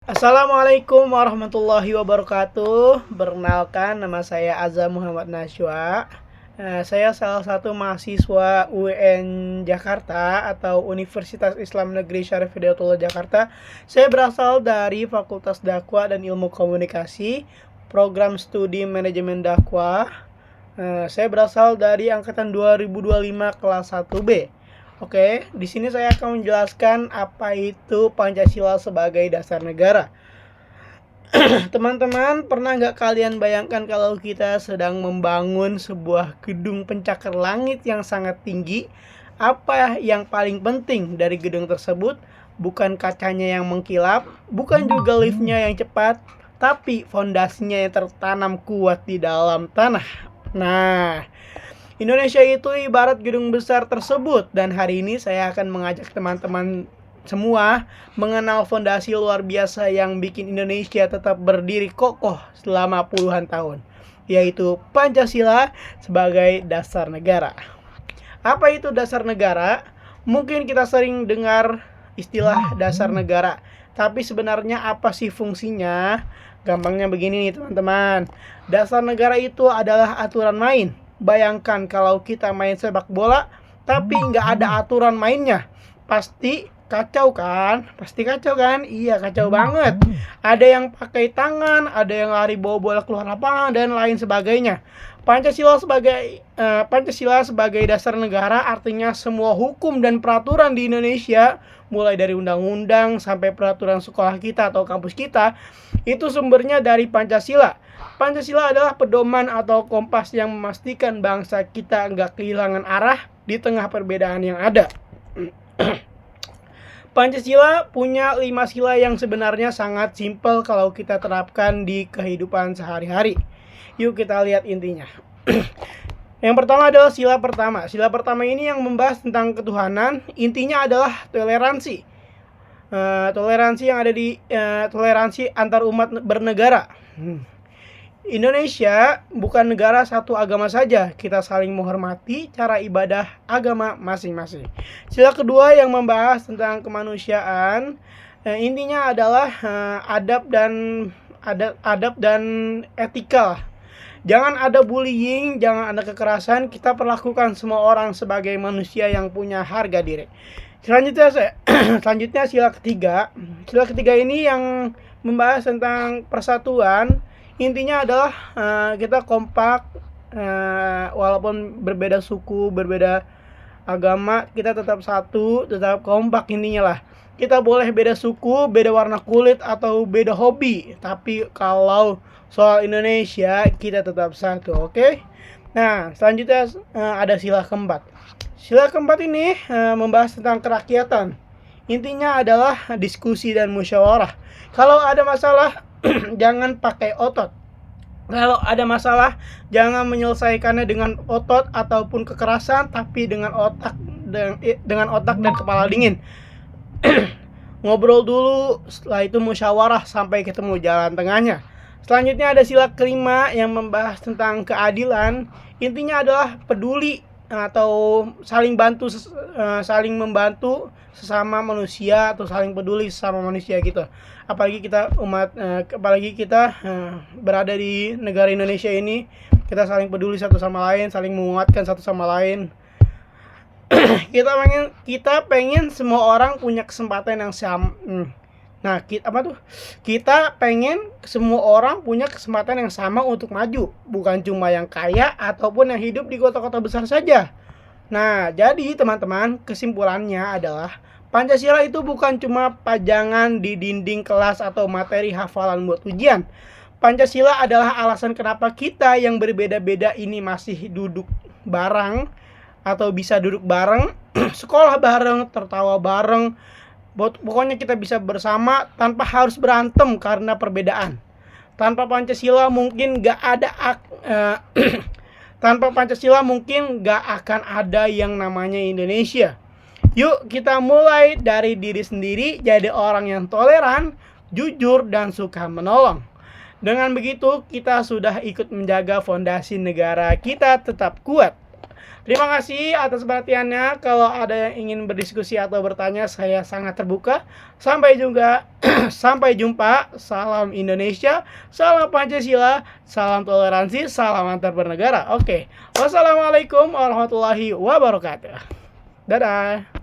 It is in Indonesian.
Assalamualaikum warahmatullahi wabarakatuh. Perkenalkan, nama saya Azza Muhammad Nashwa. Saya salah satu mahasiswa UN Jakarta atau Universitas Islam Negeri Syarif Hidayatullah Jakarta. Saya berasal dari Fakultas Dakwah dan Ilmu Komunikasi, Program Studi Manajemen Dakwah. Saya berasal dari angkatan 2025 kelas 1B. Oke, di sini saya akan menjelaskan apa itu Pancasila sebagai dasar negara. Teman-teman, pernah nggak kalian bayangkan kalau kita sedang membangun sebuah gedung pencakar langit yang sangat tinggi? Apa yang paling penting dari gedung tersebut? Bukan kacanya yang mengkilap, bukan juga liftnya yang cepat, tapi fondasinya yang tertanam kuat di dalam tanah. Nah, Indonesia itu ibarat gedung besar tersebut, dan hari ini saya akan mengajak teman-teman semua mengenal fondasi luar biasa yang bikin Indonesia tetap berdiri kokoh selama puluhan tahun, yaitu Pancasila sebagai dasar negara. Apa itu dasar negara? Mungkin kita sering dengar istilah dasar negara, tapi sebenarnya apa sih fungsinya? Gampangnya begini nih teman-teman. Dasar negara itu adalah aturan main. Bayangkan kalau kita main sepak bola, tapi nggak ada aturan mainnya. Pasti kacau kan? Pasti kacau kan? Iya, kacau banget. Ada yang pakai tangan, ada yang lari bawa bola keluar lapangan, dan lain sebagainya. Pancasila sebagai dasar negara artinya semua hukum dan peraturan di Indonesia, mulai dari undang-undang sampai peraturan sekolah kita atau kampus kita, itu sumbernya dari Pancasila. Pancasila adalah pedoman atau kompas yang memastikan bangsa kita nggak kehilangan arah di tengah perbedaan yang ada. Pancasila punya 5 sila yang sebenarnya sangat simpel kalau kita terapkan di kehidupan sehari-hari. Yuk kita lihat intinya. Yang pertama adalah sila pertama. Sila pertama ini yang membahas tentang ketuhanan. Intinya adalah toleransi. Toleransi yang ada di toleransi antar umat bernegara. Indonesia bukan negara satu agama saja. Kita saling menghormati cara ibadah agama masing-masing. Sila kedua yang membahas tentang kemanusiaan. Intinya adalah adab dan etika. Jangan ada bullying, jangan ada kekerasan. Kita perlakukan semua orang sebagai manusia yang punya harga diri. Selanjutnya sila ketiga. Sila ketiga ini yang membahas tentang persatuan. Intinya adalah kita kompak, walaupun berbeda suku, berbeda agama, kita tetap satu, tetap kompak intinya lah. Kita boleh beda suku, beda warna kulit, atau beda hobi, tapi kalau soal Indonesia kita tetap satu, oke? Nah, selanjutnya ada sila keempat. Sila keempat ini membahas tentang kerakyatan. Intinya adalah diskusi dan musyawarah. Kalau ada masalah, jangan pakai otot. Kalau ada masalah, jangan menyelesaikannya dengan otot ataupun kekerasan, tapi dengan otak dan kepala dingin. Ngobrol dulu, setelah itu musyawarah sampai ketemu jalan tengahnya. Selanjutnya ada sila kelima yang membahas tentang keadilan. Intinya adalah peduli atau saling membantu sesama manusia, atau saling peduli sesama manusia gitu. Apalagi kita berada di negara Indonesia ini, kita saling peduli satu sama lain, saling menguatkan satu sama lain. kita pengen semua orang punya kesempatan yang sama. Nah, kita pengen semua orang punya kesempatan yang sama untuk maju, bukan cuma yang kaya ataupun yang hidup di kota-kota besar saja. Nah, jadi teman-teman, kesimpulannya adalah Pancasila itu bukan cuma pajangan di dinding kelas atau materi hafalan buat ujian. Pancasila adalah alasan kenapa kita yang berbeda-beda ini masih duduk bareng, atau bisa duduk bareng, sekolah bareng, tertawa bareng. Pokoknya kita bisa bersama tanpa harus berantem karena perbedaan. Tanpa Pancasila mungkin gak akan ada yang namanya Indonesia. Yuk kita mulai dari diri sendiri, jadi orang yang toleran, jujur, dan suka menolong. Dengan begitu kita sudah ikut menjaga fondasi negara kita tetap kuat. Terima kasih atas perhatiannya. Kalau ada yang ingin berdiskusi atau bertanya, saya sangat terbuka. Sampai jumpa. Sampai jumpa. Salam Indonesia, salam Pancasila, salam toleransi, salam antar bernegara. Oke. Wassalamualaikum warahmatullahi wabarakatuh. Dadah.